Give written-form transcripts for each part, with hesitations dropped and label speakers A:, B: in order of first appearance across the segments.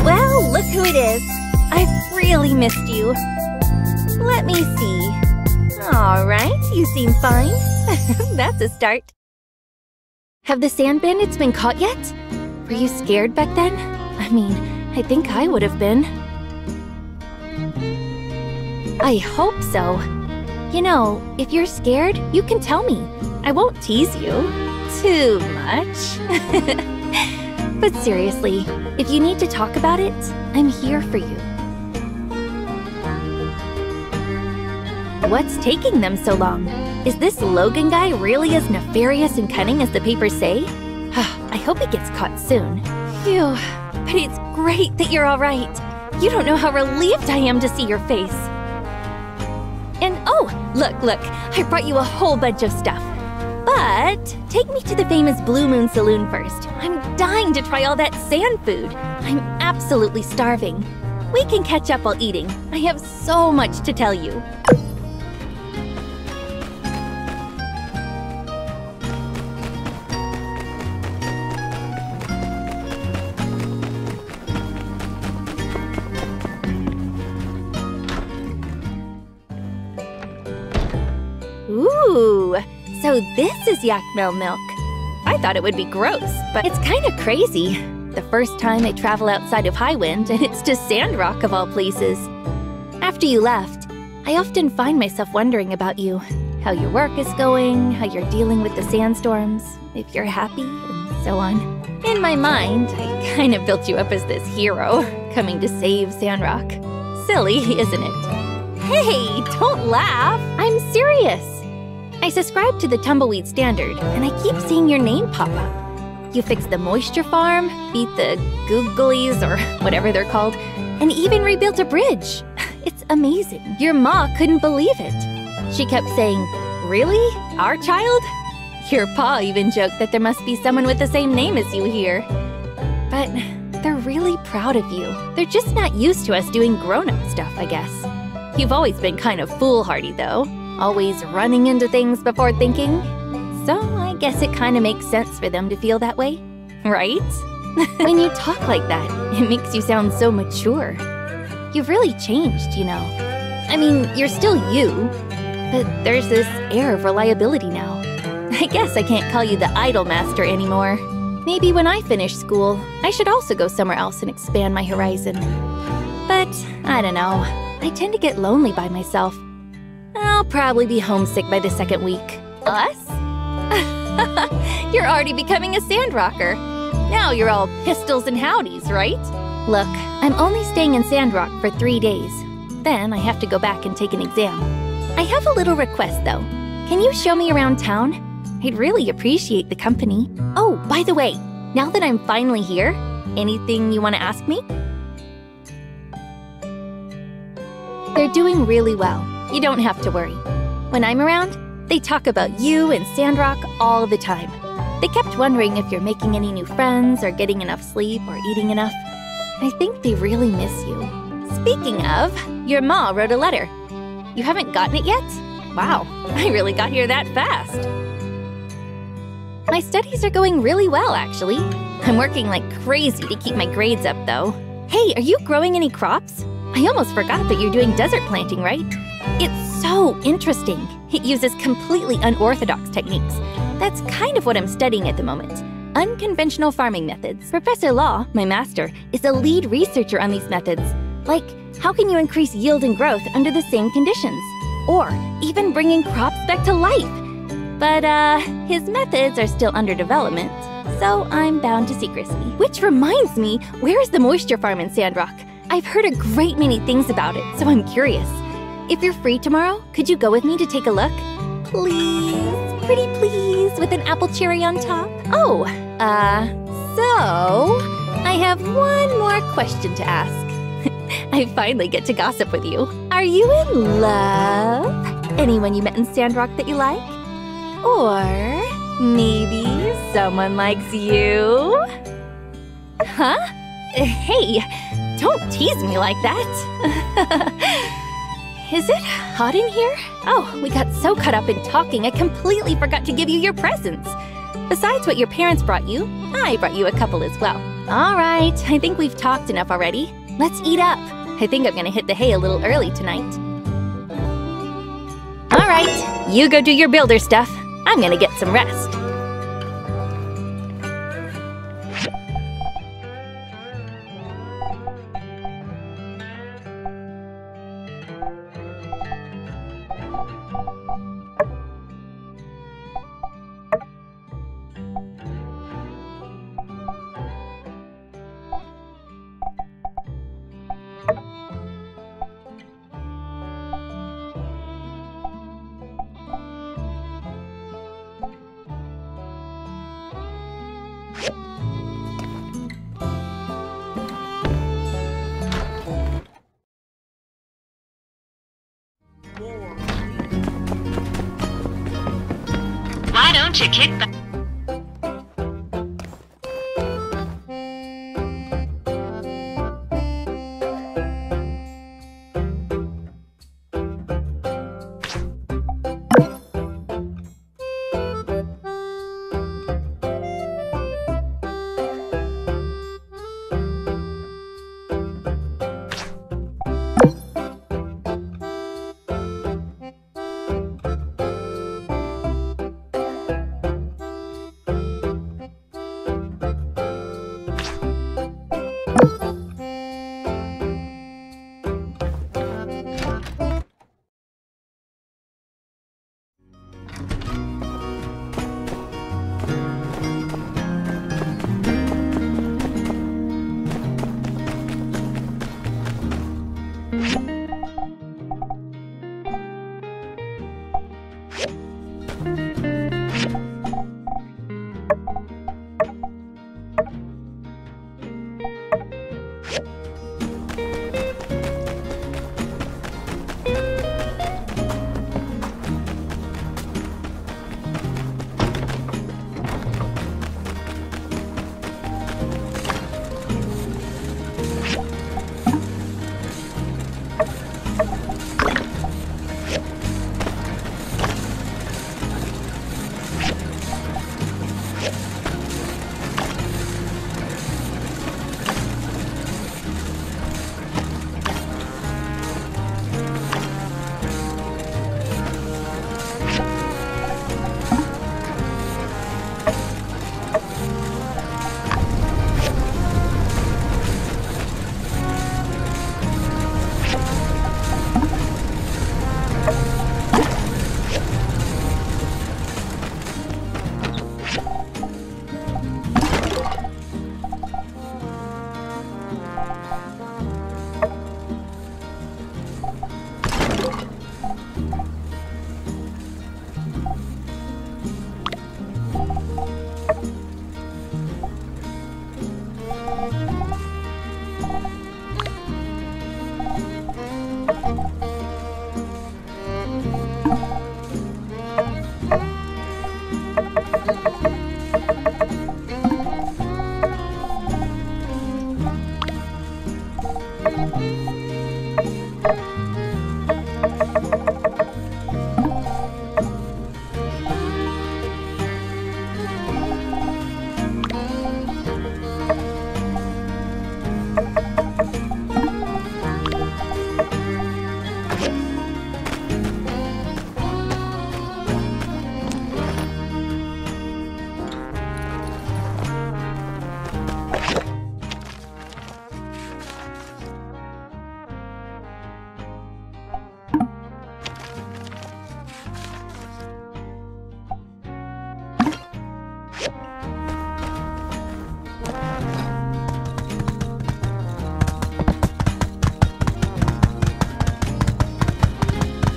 A: Well, look who it is. I've really missed you. Let me see. All right, you seem fine. That's a start. Have the sand bandits been caught yet? Were you scared back then? I mean, I think I would have been. I hope so. You know, if you're scared, you can tell me. I won't tease you too much. But seriously, if you need to talk about it, I'm here for you. What's taking them so long? Is this Logan guy really as nefarious and cunning as the papers say? I hope he gets caught soon. Phew, but it's great that you're all right. You don't know how relieved I am to see your face. And oh, look, I brought you a whole bunch of stuff. But take me to the famous Blue Moon Saloon first. I'm dying to try all that sand food. I'm absolutely starving. We can catch up while eating. I have so much to tell you. Ooh, so this is yak milk. I thought it would be gross, but it's kind of crazy. The first time I travel outside of Highwind, and it's to Sandrock of all places. After you left, I often find myself wondering about you. How your work is going, how you're dealing with the sandstorms, if you're happy, and so on. In my mind, I kind of built you up as this hero, coming to save Sandrock. Silly, isn't it? Hey, don't laugh! I'm serious! I subscribe to the Tumbleweed Standard, and I keep seeing your name pop up. You fixed the moisture farm, beat the googlies, or whatever they're called, and even rebuilt a bridge. It's amazing. Your ma couldn't believe it. She kept saying, "Really? Our child?" Your pa even joked that there must be someone with the same name as you here. But they're really proud of you. They're just not used to us doing grown-up stuff, I guess. You've always been kind of foolhardy, though. Always running into things before thinking. So I guess it kind of makes sense for them to feel that way, right? When you talk like that, it makes you sound so mature. You've really changed, you know. I mean, you're still you, but there's this air of reliability now. I guess I can't call you the idol master anymore. Maybe when I finish school, I should also go somewhere else and expand my horizon. But I don't know. I tend to get lonely by myself. I'll probably be homesick by the second week. Us? You're already becoming a Sandrocker. Now you're all pistols and howdies, right? Look, I'm only staying in Sandrock for 3 days. Then I have to go back and take an exam. I have a little request, though. Can you show me around town? I'd really appreciate the company. Oh, by the way, now that I'm finally here, anything you want to ask me? They're doing really well. You don't have to worry. When I'm around, they talk about you and Sandrock all the time. They kept wondering if you're making any new friends or getting enough sleep or eating enough. I think they really miss you. Speaking of, your ma wrote a letter. You haven't gotten it yet? Wow, I really got here that fast. My studies are going really well, actually. I'm working like crazy to keep my grades up, though. Hey, are you growing any crops? I almost forgot that you're doing desert planting, right? It's so interesting. It uses completely unorthodox techniques. That's kind of what I'm studying at the moment. Unconventional farming methods. Professor Law, my master, is a lead researcher on these methods. Like, how can you increase yield and growth under the same conditions? Or even bringing crops back to life. But, his methods are still under development, so I'm bound to secrecy. Which reminds me, where is the moisture farm in Sandrock? I've heard a great many things about it, so I'm curious. If you're free tomorrow, could you go with me to take a look? Please, pretty please, with an apple cherry on top. Oh, so I have one more question to ask. I finally get to gossip with you. Are you in love? Anyone you met in Sandrock that you like? Or maybe someone likes you? Huh? Hey, don't tease me like that. Is it hot in here? Oh, we got so caught up in talking, I completely forgot to give you your presents. Besides what your parents brought you, I brought you a couple as well. All right, I think we've talked enough already. Let's eat up. I think I'm gonna hit the hay a little early tonight. All right, you go do your builder stuff. I'm gonna get some rest.
B: Why don't you kick back?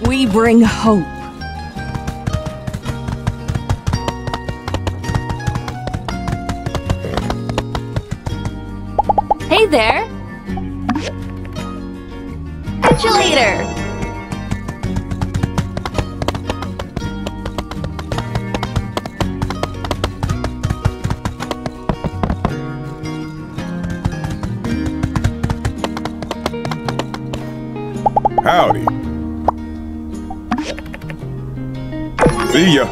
C: We bring hope.
A: Hey there! Catch you later!
D: Howdy.
B: See ya.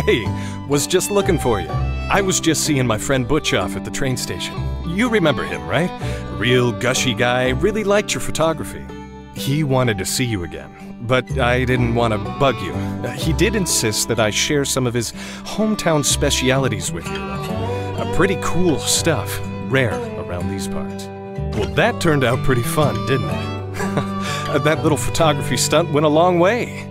D: Hey, was just looking for you. I was just seeing my friend Butch off at the train station. You remember him, right? Real gushy guy, really liked your photography. He wanted to see you again, but I didn't want to bug you. He did insist that I share some of his hometown specialities with you, though. Pretty cool stuff, rare around these parts. Well, that turned out pretty fun, didn't it? That little photography stunt went a long way.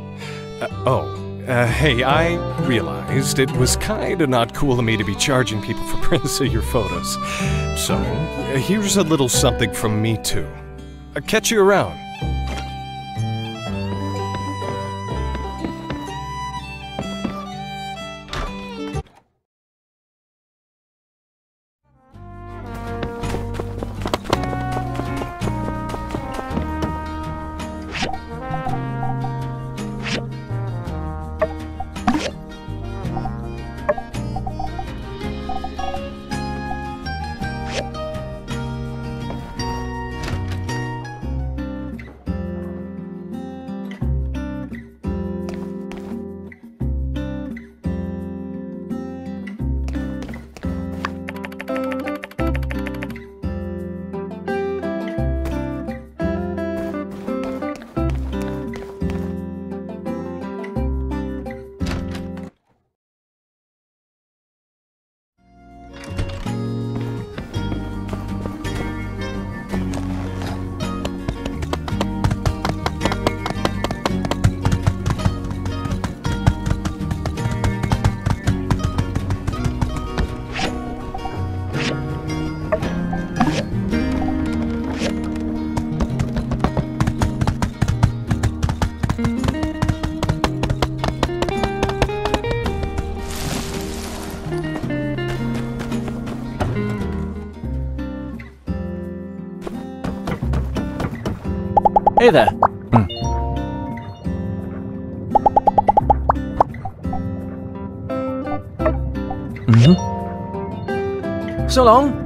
D: Hey, I realized it was kinda not cool of me to be charging people for prints of your photos. So, here's a little something from me too. Catch you around.
E: Hey there.
B: So long.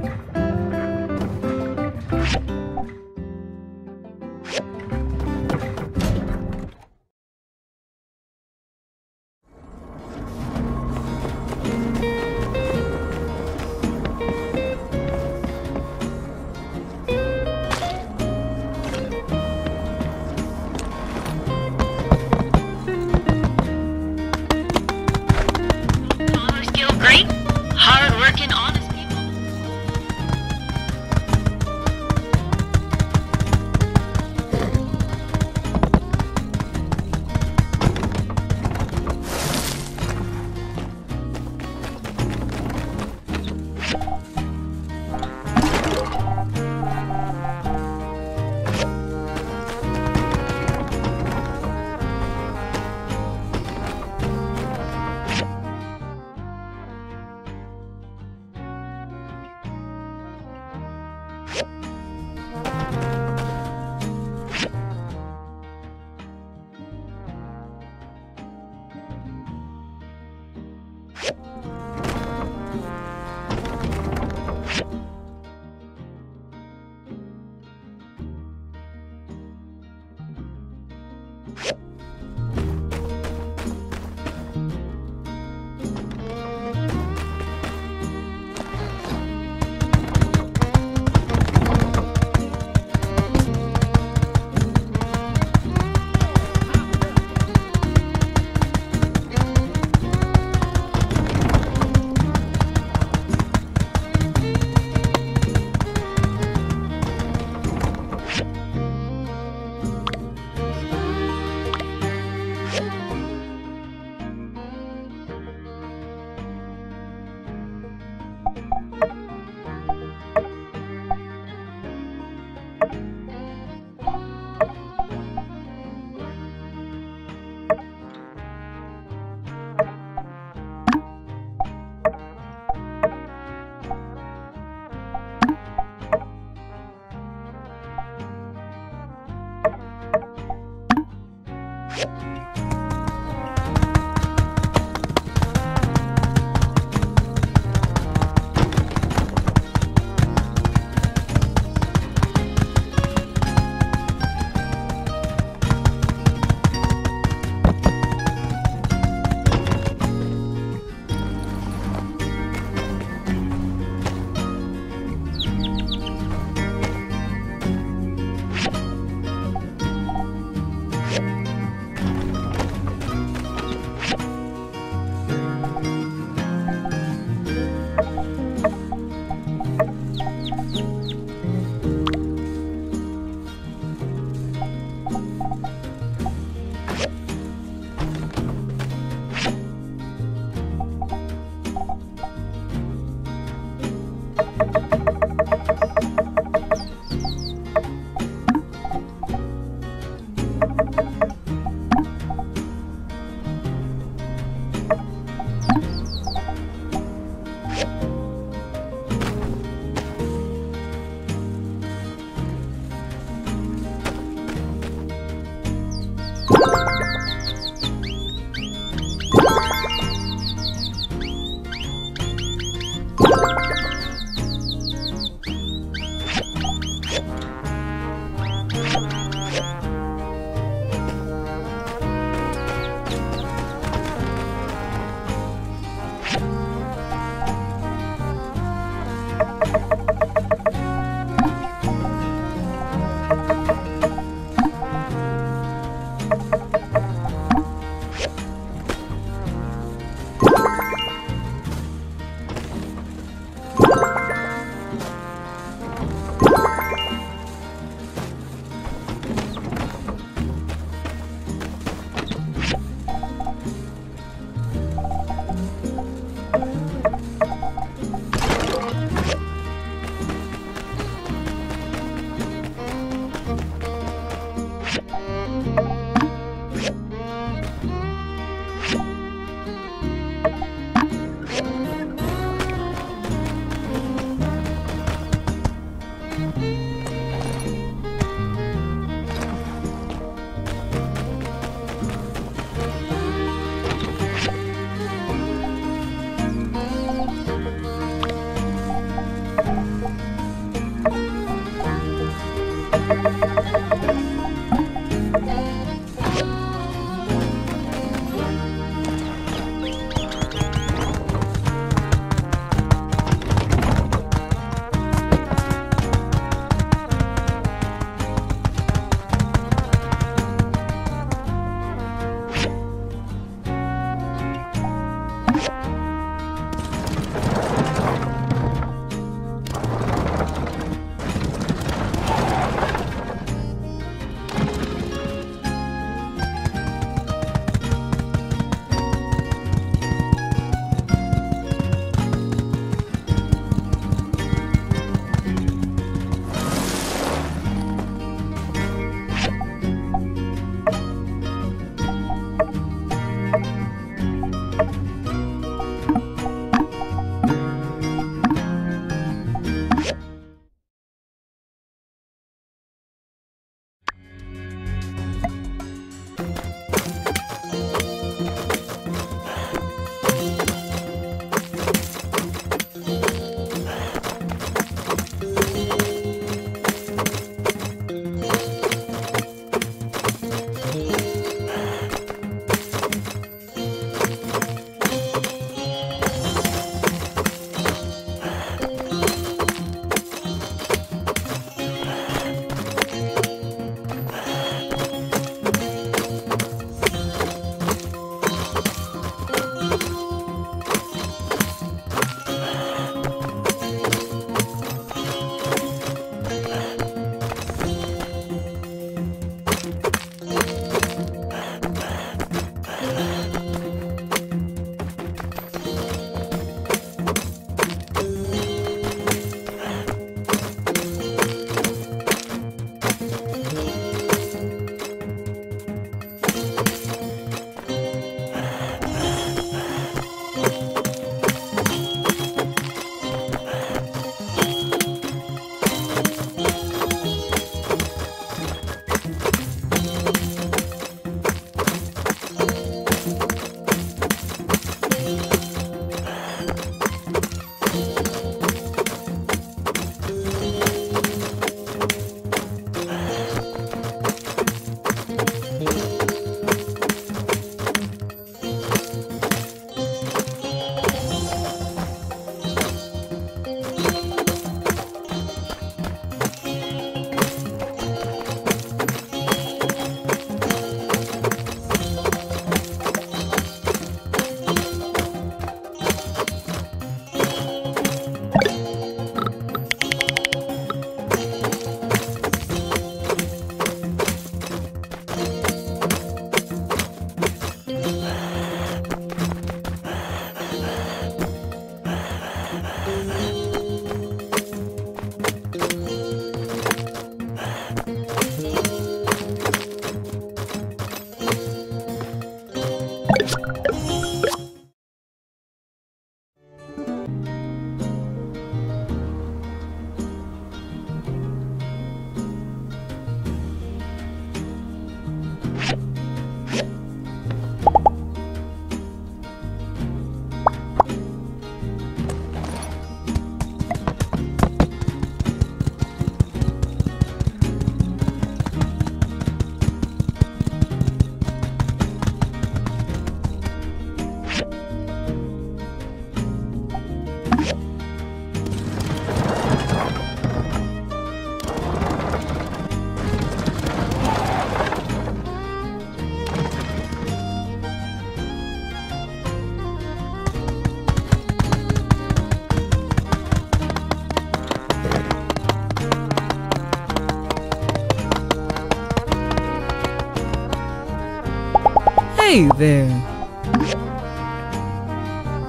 C: Hey there.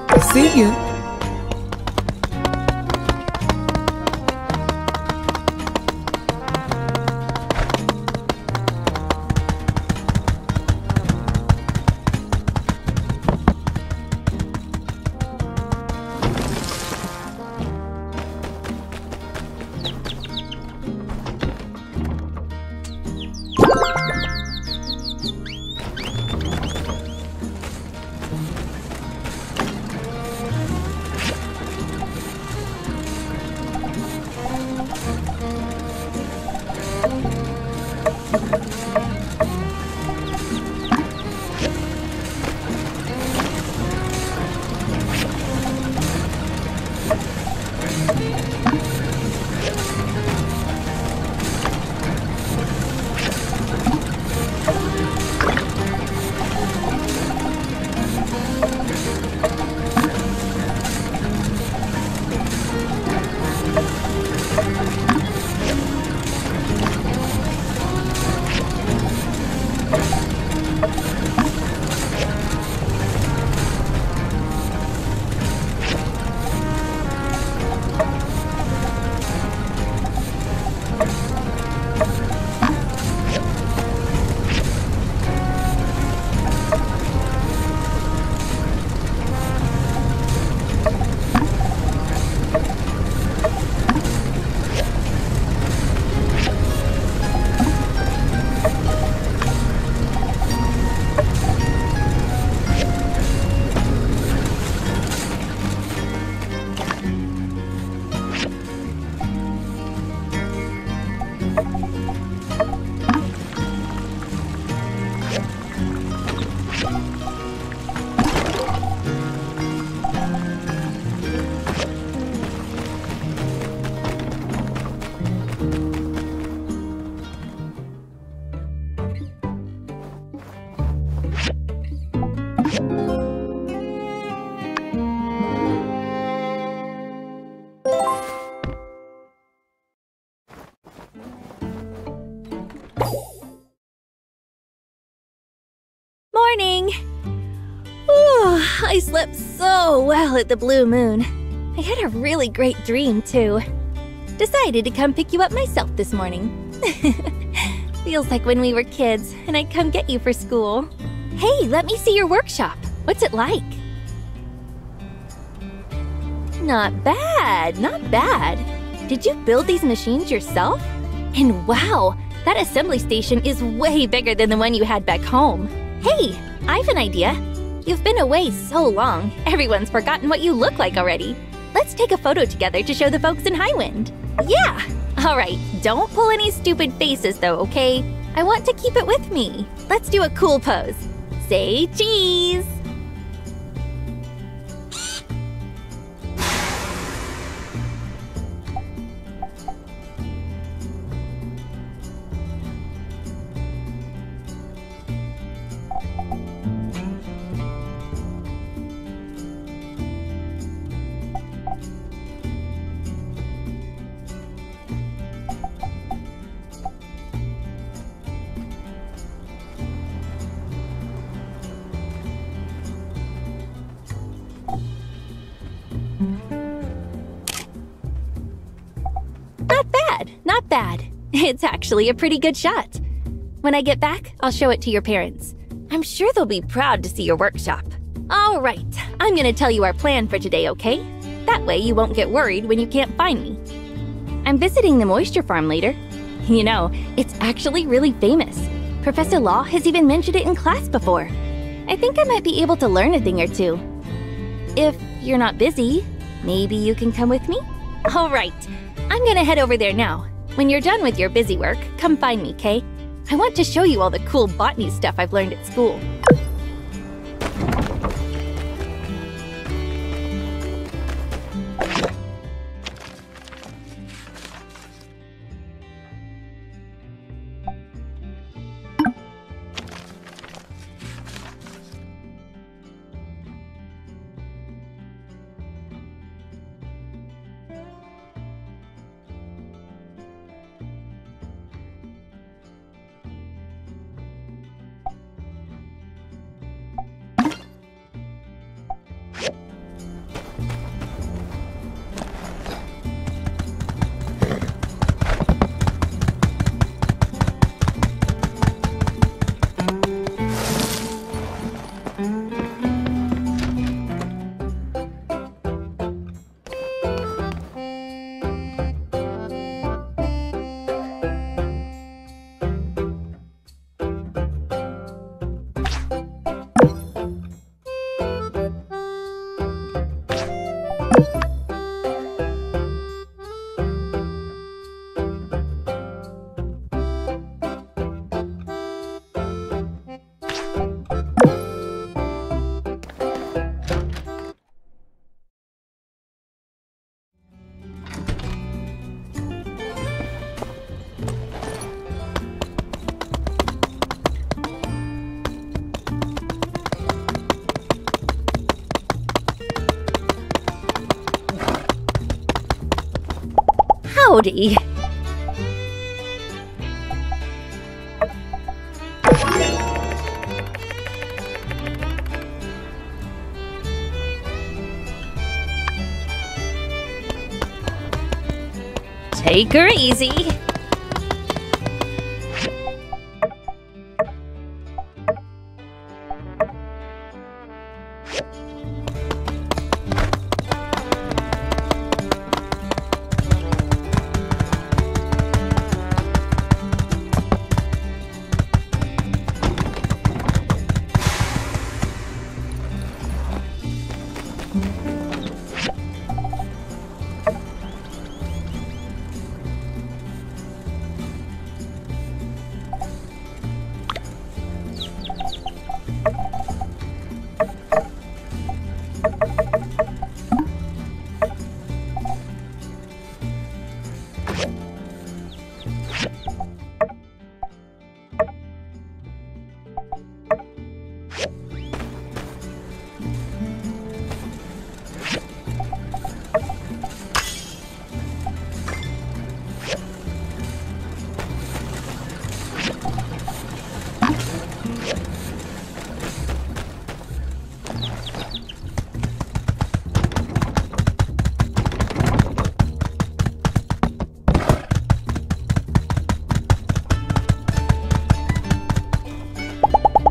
C: I see you.
A: Morning! Ooh, I slept so well at the Blue Moon. I had a really great dream, too. Decided to come pick you up myself this morning. Feels like when we were kids, and I'd come get you for school. Hey, let me see your workshop. What's it like? Not bad, not bad. Did you build these machines yourself? And wow, that assembly station is way bigger than the one you had back home. Hey, I've an idea. You've been away so long, everyone's forgotten what you look like already. Let's take a photo together to show the folks in Highwind. Yeah! Alright, don't pull any stupid faces though, okay? I want to keep it with me. Let's do a cool pose. Say cheese! bad. It's actually a pretty good shot. When I get back, I'll show it to your parents. I'm sure they'll be proud to see your workshop. All right, I'm gonna tell you our plan for today, okay? That way you won't get worried when you can't find me. I'm visiting the moisture farm later. You know, it's actually really famous. Professor Law has even mentioned it in class before. I think I might be able to learn a thing or two. If you're not busy, maybe you can come with me? All right, I'm gonna head over there now. When you're done with your busy work, come find me, Kay? I want to show you all the cool botany stuff I've learned at school. Howdy. Take her easy.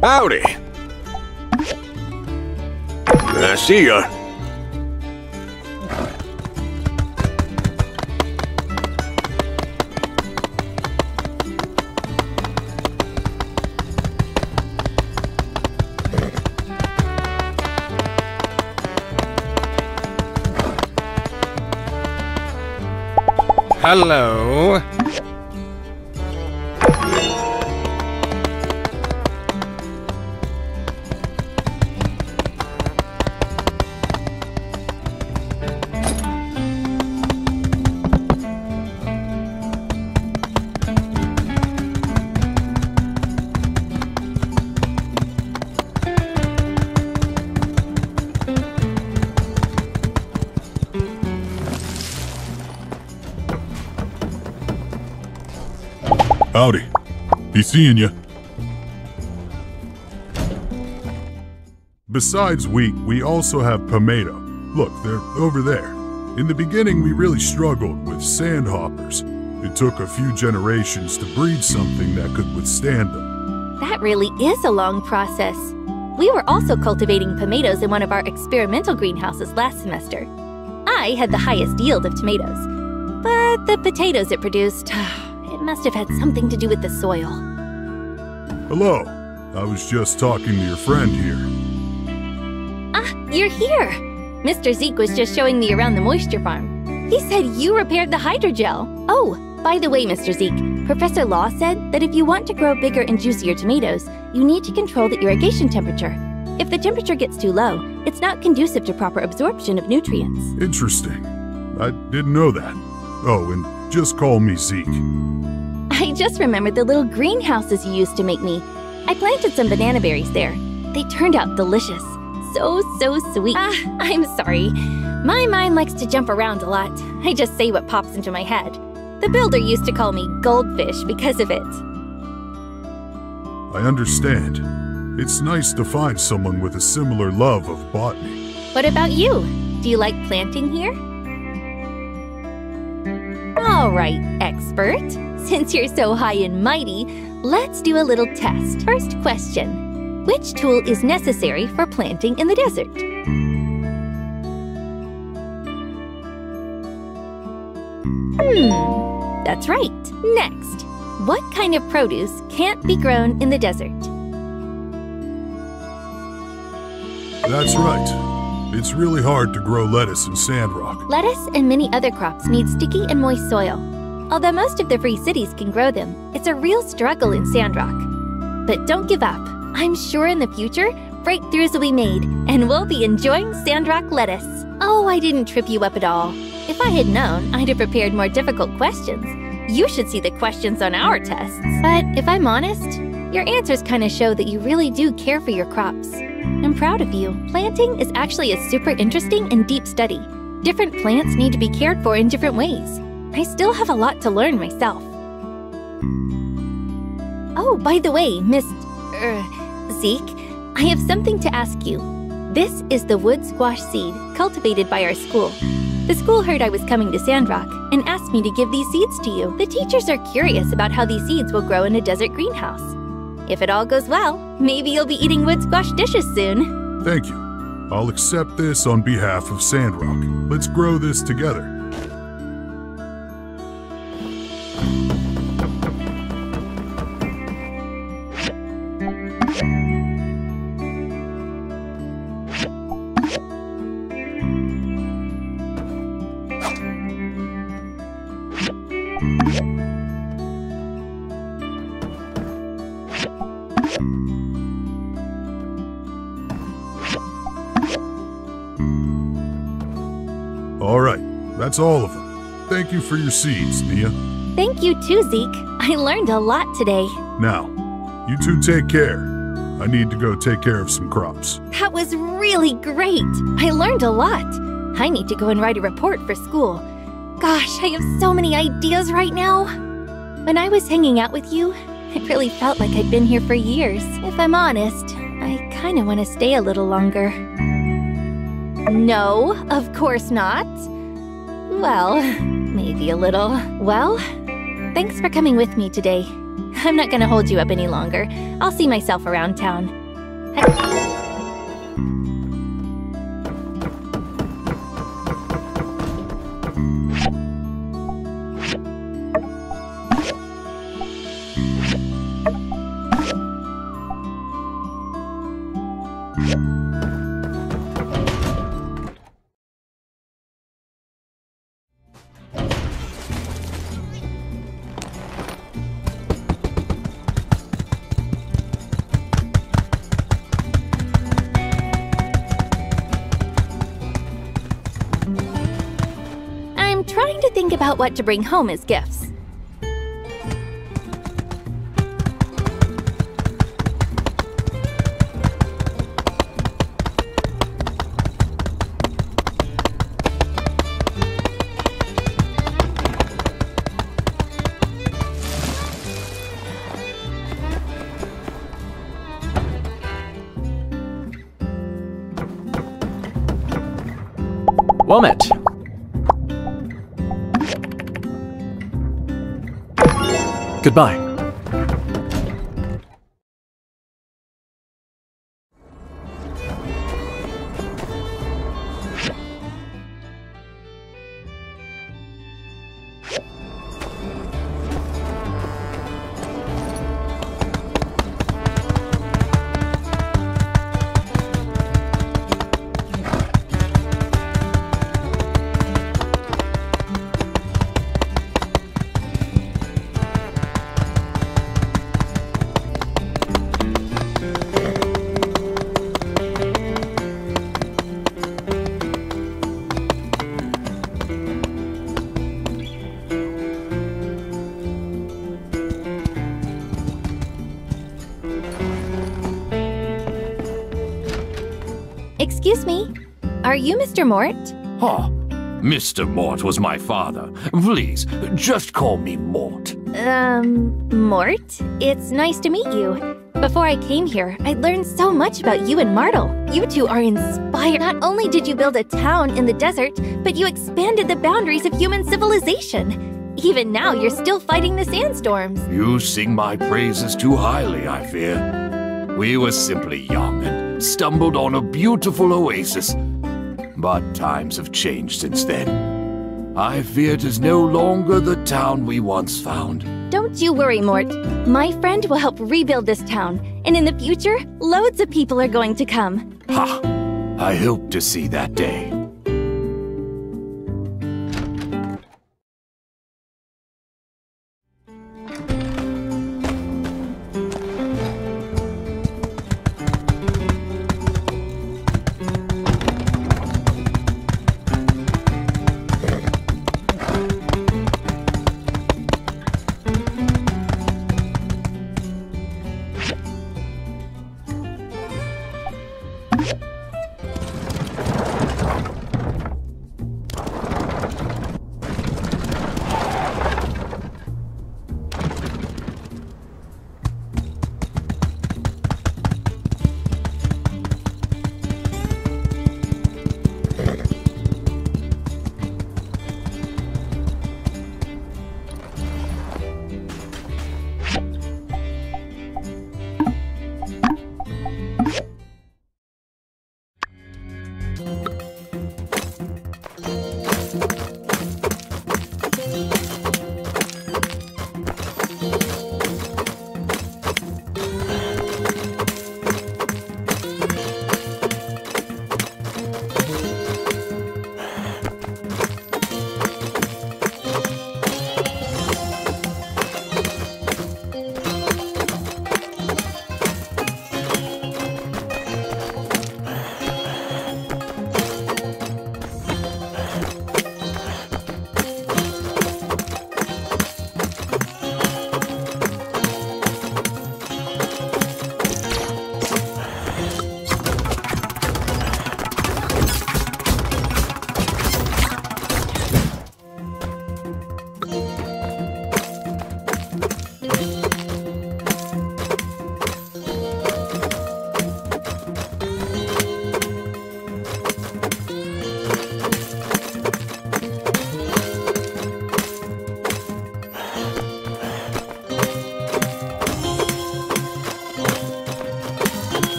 B: Howdy. I see ya.
D: Hello.
E: Howdy. Be seeing ya. Besides wheat, we also have pomato. Look, they're over there. In the beginning, we really struggled with sandhoppers. It took a few generations to breed something that could withstand them.
A: That really is a long process. We were also cultivating tomatoes in one of our experimental greenhouses last semester. I had the highest yield of tomatoes, but the potatoes it produced, it must have had something to do with the soil.
E: Hello. I was just talking to your friend here.
A: Ah, you're here! Mr. Zeke was just showing me around the moisture farm. He said you repaired the hydrogel. Oh, by the way, Mr. Zeke, Professor Law said that if you want to grow bigger and juicier tomatoes, you need to control the irrigation temperature. If the temperature gets too low, it's not conducive to proper absorption of nutrients.
E: Interesting. I didn't know that. Oh, and just call me Zeke.
A: I just remembered the little greenhouses you used to make me. I planted some banana berries there. They turned out delicious. So sweet. I'm sorry. My mind likes to jump around a lot. I just say what pops into my head. The builder used to call me Goldfish because of it.
E: I understand. It's nice to find someone with a similar love of botany.
A: What about you? Do you like planting here? All right, expert. Since you're so high and mighty, let's do a little test. First question. Which tool is necessary for planting in the desert? That's right. Next, what kind of produce can't be grown in the desert?
E: That's right. It's really hard to grow lettuce in Sandrock.
A: Lettuce and many other crops need sticky and moist soil. Although most of the free cities can grow them, it's a real struggle in Sandrock. But don't give up. I'm sure in the future, breakthroughs will be made, and we'll be enjoying Sandrock lettuce. Oh, I didn't trip you up at all. If I had known, I'd have prepared more difficult questions. You should see the questions on our tests. But if I'm honest, your answers kind of show that you really do care for your crops. I'm proud of you. Planting is actually a super interesting and deep study. Different plants need to be cared for in different ways. I still have a lot to learn myself. Oh, by the way, Zeke, I have something to ask you. This is the wood squash seed cultivated by our school. The school heard I was coming to Sandrock and asked me to give these seeds to you. The teachers are curious about how these seeds will grow in a desert greenhouse. If it all goes well, maybe you'll be eating wood squash dishes soon.
E: Thank you. I'll accept this on behalf of Sandrock. Let's grow this together. All right, that's all of them. Thank you for your seeds, Mia.
A: Thank you too, Zeke. I learned a lot today.
E: Now, you two take care. I need to go take care of some crops.
A: That was really great. I learned a lot. I need to go and write a report for school. Gosh, I have so many ideas right now. When I was hanging out with you, it really felt like I'd been here for years. If I'm honest, I kind of want to stay a little longer. No, of course not. Well, maybe a little. Well, thanks for coming with me today. I'm not gonna hold you up any longer. I'll see myself around town. Trying to think about what to bring home as gifts.
F: Womit.
D: Goodbye.
A: Excuse me, are you Mr. Mort?
F: Huh. Mr. Mort was my father. Please, just call me Mort.
A: Mort? It's nice to meet you. Before I came here, I learned so much about you and Martle. You two are inspired. Not only did you build a town in the desert, but you expanded the boundaries of human civilization. Even now, you're still fighting the sandstorms.
F: You sing my praises too highly, I fear. We were simply young and stumbled on a beautiful oasis. But times have changed since then. I fear it is no longer the town we once found.
A: Don't you worry, Mort. My friend will help rebuild this town, and in the future, loads of people are going to come.
F: Ha! I hope to see that day.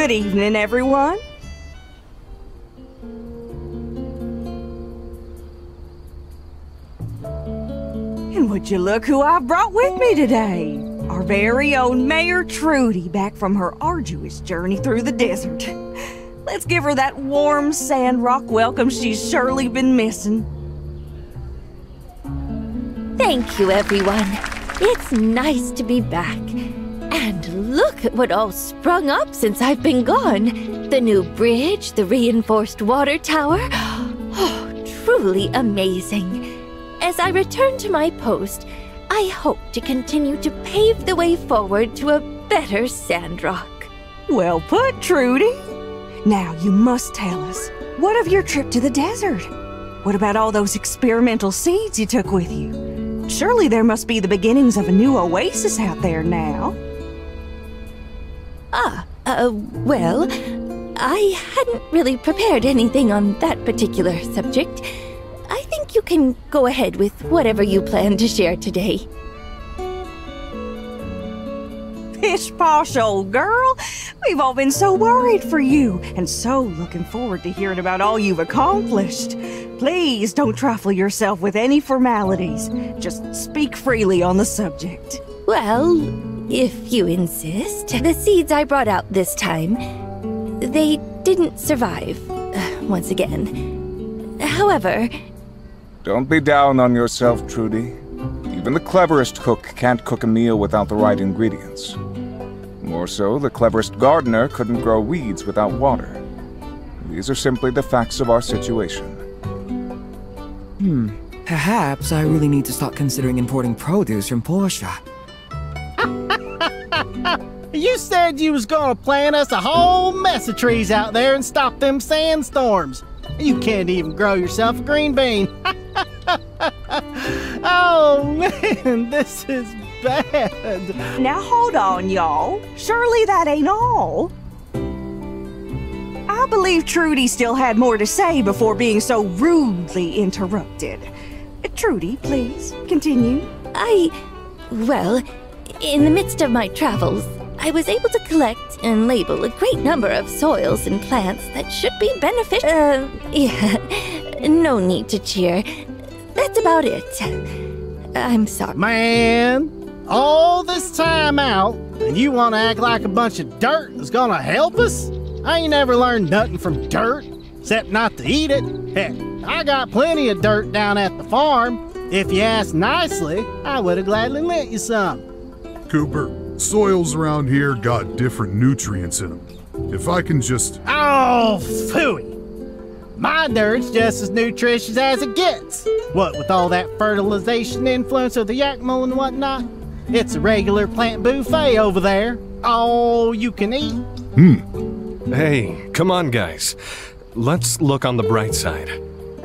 G: Good evening, everyone. And would you look who I've brought with me today? Our very own Mayor Trudy, back from her arduous journey through the desert. Let's give her that warm Sandrock welcome she's surely been missing.
A: Thank you, everyone. It's nice to be back. And look at what all sprung up since I've been gone. The new bridge, the reinforced water tower. Oh, truly amazing. As I return to my post, I hope to continue to pave the way forward to a better Sandrock.
G: Well put, Trudy. Now you must tell us, what of your trip to the desert? What about all those experimental seeds you took with you? Surely there must be the beginnings of a new oasis out there now.
A: Well, I hadn't really prepared anything on that particular subject. I think you can go ahead with whatever you plan to share today.
G: Pish-posh, old girl. We've all been so worried for you, and so looking forward to hearing about all you've accomplished. Please don't trifle yourself with any formalities. Just speak freely on the subject.
A: Well, if you insist. The seeds I brought out this time, they didn't survive, once again. However...
H: Don't be down on yourself, Trudy. Even the cleverest cook can't cook a meal without the right ingredients. More so, the cleverest gardener couldn't grow weeds without water. These are simply the facts of our situation.
C: Perhaps I really need to start considering importing produce from Portia.
I: You said you was gonna plant us a whole mess of trees out there and stop them sandstorms. You can't even grow yourself a green bean. Oh man, this is bad.
G: Now hold on, y'all. Surely that ain't all. I believe Trudy still had more to say before being so rudely interrupted. Trudy, please, continue.
A: Well, in the midst of my travels, I was able to collect and label a great number of soils and plants that should be beneficial. Yeah, no need to cheer. That's about it. I'm sorry.
I: Man, all this time out, and you want to act like a bunch of dirt is gonna help us? I ain't never learned nothing from dirt, except not to eat it. Heck, I got plenty of dirt down at the farm. If you asked nicely, I would have gladly lent you some.
E: Cooper, soils around here got different nutrients in them. If I can just...
I: Oh, phooey. My dirt's just as nutritious as it gets. What with all that fertilization influence of the yakmo and whatnot? It's a regular plant buffet over there. All you can eat.
D: Hey, come on, guys. Let's look on the bright side.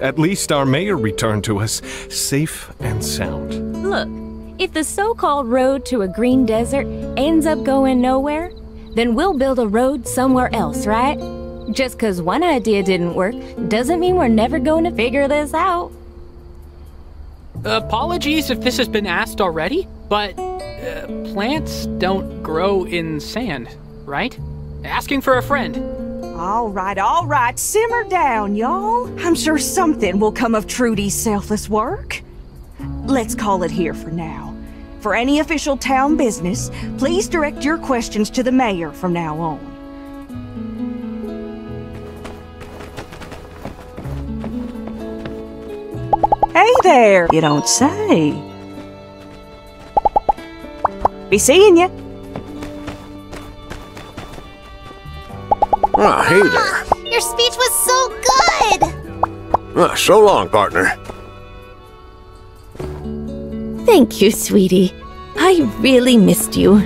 D: At least our mayor returned to us safe and sound.
J: Look, if the so-called road to a green desert ends up going nowhere, then we'll build a road somewhere else, right? Just 'cause one idea didn't work doesn't mean we're never going to figure this out.
K: Apologies if this has been asked already, but plants don't grow in sand, right? Asking for a friend.
G: All right, simmer down, y'all. I'm sure something will come of Trudy's selfless work. Let's call it here for now. For any official town business, please direct your questions to the mayor from now on. Hey there, you don't say. Be seeing ya.
B: Ah, hey there.
L: Your speech was so good!
B: So long, partner.
A: Thank you, sweetie. I really missed you.